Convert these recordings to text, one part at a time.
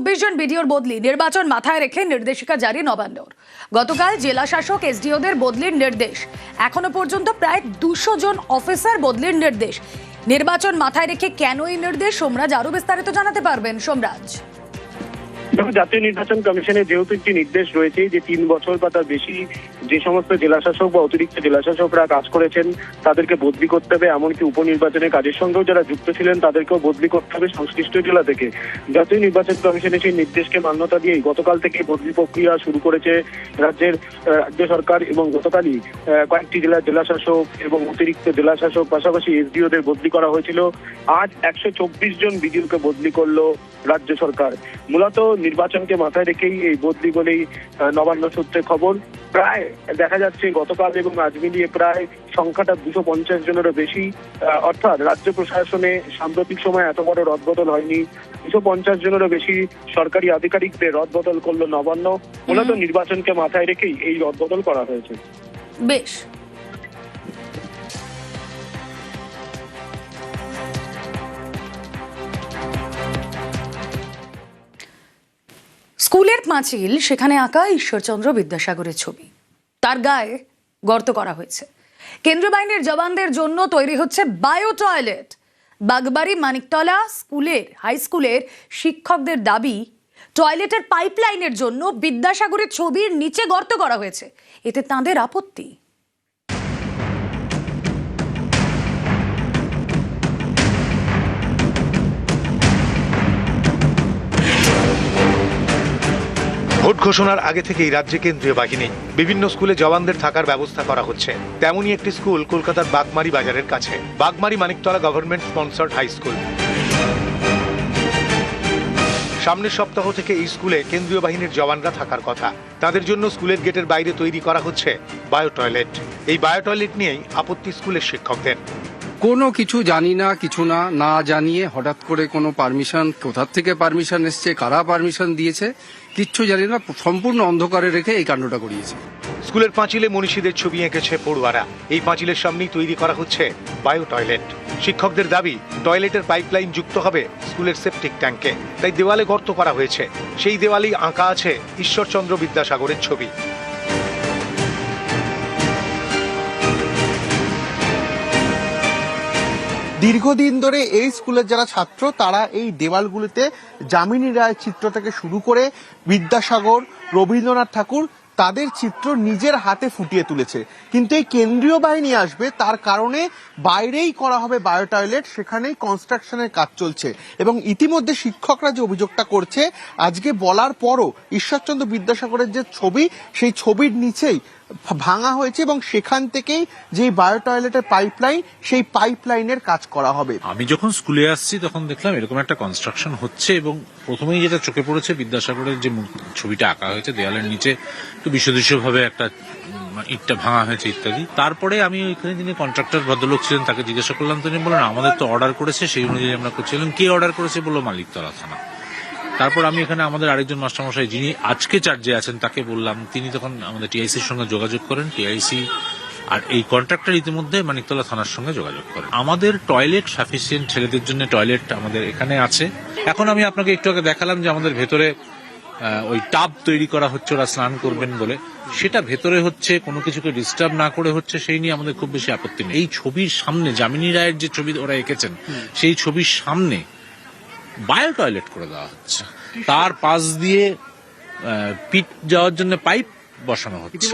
124 জন বিডিওর বদলি নির্বাচন মাথায় রেখে নির্দেশিকা জারি নবান্নর। গতকাল জেলা শাসক এসডিওদের বদলির নির্দেশ। এখনো পর্যন্ত প্রায় 200 জন অফিসার বদলির নির্দেশ। নির্বাচন মাথায় রেখে কেন এই নির্দেশ, সোমরাজ আরো বিস্তারিত জানাতে পারবেন। সোমরাজ, জাতীয় নির্বাচন কমিশনের যেহেতু একটি নির্দেশ রয়েছে যে 3 বছর বা তার বেশি যে সমস্ত জেলাশাসক বা অতিরিক্ত জেলাশাসকরা কাজ করেছেন তাদেরকে বদলি করতে হবে, এমনকি উপনির্বাচনের কাজের সঙ্গেও যারা যুক্ত ছিলেন তাদেরকেও বদলি করতে হবে সংশ্লিষ্ট জেলা থেকে। জাতীয় নির্বাচন কমিশনের সেই নির্দেশকে মান্যতা দিয়েই গতকাল থেকে বদলি প্রক্রিয়া শুরু করেছে রাজ্য সরকার এবং গতকালই কয়েকটি জেলার জেলাশাসক এবং অতিরিক্ত জেলাশাসক পাশাপাশি এসডিওদের বদলি করা হয়েছিল। আজ 124 জন বিডিওকে বদলি করলো রাজ্য সরকার। মূলত নির্বাচনকে মাথায় রেখেই এই বদলি বলেই নবান্ন সূত্রে খবর। প্রায় দেখা যাচ্ছে গতকাল এবং আজ মিলিয়ে প্রায় সংখ্যাটা 250 জনেরও বেশি, অর্থাৎ রাজ্য প্রশাসনে সাম্প্রতিক সময় এত বড় রদবদল হয়নি। 250 জনেরও বেশি সরকারি আধিকারিকদের রদবদল করলো নবান্ন। মূলত নির্বাচনকে মাথায় রেখেই এই রদবদল করা হয়েছে। বেশ, স্কুলের পাঁচিল, সেখানে আঁকা ঈশ্বরচন্দ্র বিদ্যাসাগরের ছবি, তার গায়ে গর্ত করা হয়েছে। কেন্দ্রীয় বাহিনীর জওয়ানদের জন্য তৈরি হচ্ছে bio toilet. Bagbari Maniktala high স্কুলের শিক্ষকদের দাবি, টয়লেটের পাইপলাইনের জন্য বিদ্যাসাগরের ছবির নিচে গর্ত করা হয়েছে, এতে তাঁদের আপত্তি। ভোট ঘোষণার আগে থেকেই রাজ্যে কেন্দ্রীয় বাহিনী, বিভিন্ন স্কুলে জওয়ানদের থাকার ব্যবস্থা করা হচ্ছে। তেমনই একটি স্কুল কলকাতার বাগমারি বাজারের কাছে, Bagmari Maniktala government sponsored high school. সামনের সপ্তাহ থেকে এই স্কুলে কেন্দ্রীয় বাহিনীর জওয়ানরা থাকার কথা। তাদের জন্য স্কুলের গেটের বাইরে তৈরি করা হচ্ছে বায়ো টয়লেট। এই বায়ো টয়লেট নিয়েই আপত্তি স্কুলের শিক্ষকদের। কোনো কিছু জানি না, কিছু না জানিয়ে হঠাৎ করে কোনো পারমিশন, কোথার থেকে পারমিশন এসছে, কারা পারমিশন দিয়েছে কিচ্ছু জানি না, সম্পূর্ণ অন্ধকারে রেখে এই কাণ্ডটা করিয়েছে। স্কুলের পাঁচিলে মনীষীদের ছবি এঁকেছে পড়ুয়ারা। এই পাঁচিলের সামনেই তৈরি করা হচ্ছে বায়ো টয়লেট। শিক্ষকদের দাবি, টয়লেটের পাইপলাইন যুক্ত হবে স্কুলের সেপটিক ট্যাঙ্কে, তাই দেওয়ালে গর্ত করা হয়েছে। সেই দেওয়ালেই আঁকা আছে ঈশ্বরচন্দ্র বিদ্যাসাগরের ছবি। দীর্ঘদিন ধরে এই স্কুলের যারা ছাত্র তারা এই দেওয়ালগুলিতে যামিনী রায়ের চিত্র থেকে শুরু করে বিদ্যাসাগর, রবীন্দ্রনাথ ঠাকুর তাদের চিত্র নিজের হাতে ফুটিয়ে তুলেছে। কিন্তু এই কেন্দ্রীয় বাহিনী আসবে, তার কারণে বাইরেই করা হবে বায়ো টয়লেট, সেখানেই কনস্ট্রাকশনের কাজ চলছে। এবং ইতিমধ্যে শিক্ষকরা যে অভিযোগটা করছে, আজকে বলার পরও ঈশ্বরচন্দ্র বিদ্যাসাগরের যে ছবি, সেই ছবির নিচেই ভাঙা হয়েছে এবং সেখান থেকেই যে বায়ো টয়লেটের পাইপলাইন, সেই পাইপলাইনের কাজ করা হবে। আমি যখন স্কুলে আসছি তখন দেখলাম এরকম একটা কনস্ট্রাকশন হচ্ছে এবং প্রথমেই যেটা চোখে পড়েছে বিদ্যাসাগরের যে ছবিটা আঁকা হয়েছে দেওয়ালের নিচে, একটু বিশদৃশ্যভাবে একটা ইটটা ভাঙা হয়েছে ইত্যাদি। তারপরে আমি ওইখানে যিনি কন্ট্রাক্টর ভদ্রলোক ছিলেন তাকে জিজ্ঞাসা করলাম, তিনি বললেন আমাদের তো অর্ডার করেছে, সেই অনুযায়ী আমরা করছিলাম। কে অর্ডার করেছে? বললো মালিকতলা থানা। তারপর আমি এখানে আমাদের আরেকজন মাস্টারমশাই যিনি আজকে চার্জে আছেন তাকে বললাম, তিনি তখন আমাদের টিআইসির সঙ্গে যোগাযোগ করেন। টিআইসি আর এই কন্ট্রাক্টর ইতিমধ্যে মানিকতলা থানার সঙ্গে যোগাযোগ করেন। আমাদের টয়লেট সাফিসিয়েন্ট, ছেলেদের জন্য টয়লেট আমাদের এখানে আছে। এখন আমি আপনাকে একটু আগে দেখালাম যে আমাদের ভেতরে ওই টাব তৈরি করা হচ্ছে, ওরা স্নান করবেন বলে, সেটা ভেতরে হচ্ছে, কোনো কিছুকে ডিস্টার্ব না করে হচ্ছে, সেই নিয়ে আমাদের খুব বেশি আপত্তি নেই। এই ছবির সামনে যামিনী রায়ের যে ছবি ওরা এঁকেছেন, সেই ছবির সামনে বায়ো টয়লেট করে দেওয়া হচ্ছে। তার পাশ দিয়ে পিট যাওয়ার জন্য পাইপ বসানো হচ্ছে,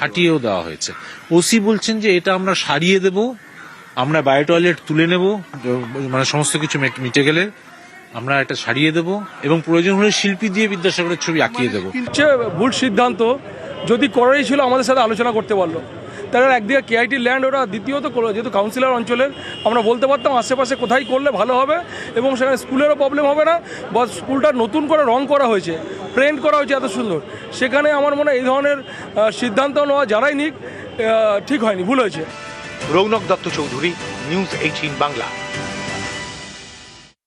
ফাটিয়েও দেওয়া হয়েছে। ওসি বলছেন যে এটা আমরা সারিয়ে দেব, আমরা বায়ো টয়লেট তুলে নেব, মানে সমস্ত কিছু মিটে গেলে আমরা এটা সারিয়ে দেব এবং প্রয়োজন হলে শিল্পী দিয়ে বিদ্যাসাগরের ছবি আঁকিয়ে দেবো। ভুল সিদ্ধান্ত, যদি করারই ছিল আমাদের সাথে আলোচনা করতে পারলো। তারা একদিকে কেআইটি ল্যান্ড, ওরা দ্বিতীয়ত যেহেতু কাউন্সিলর অঞ্চলের, আমরা বলতে পারতাম আশেপাশে কোথায় করলে ভালো হবে এবং সেখানে স্কুলেরও প্রবলেম হবে না। বা স্কুলটা নতুন করে রং করা হয়েছে, পেন্ট করা হয়েছে এত সুন্দর, সেখানে আমার মনে হয় এই ধরনের সিদ্ধান্ত নেওয়া যারাই নিক ঠিক হয়নি, ভুল হয়েছে। রৌনক দত্ত চৌধুরী, নিউজ 18 বাংলা।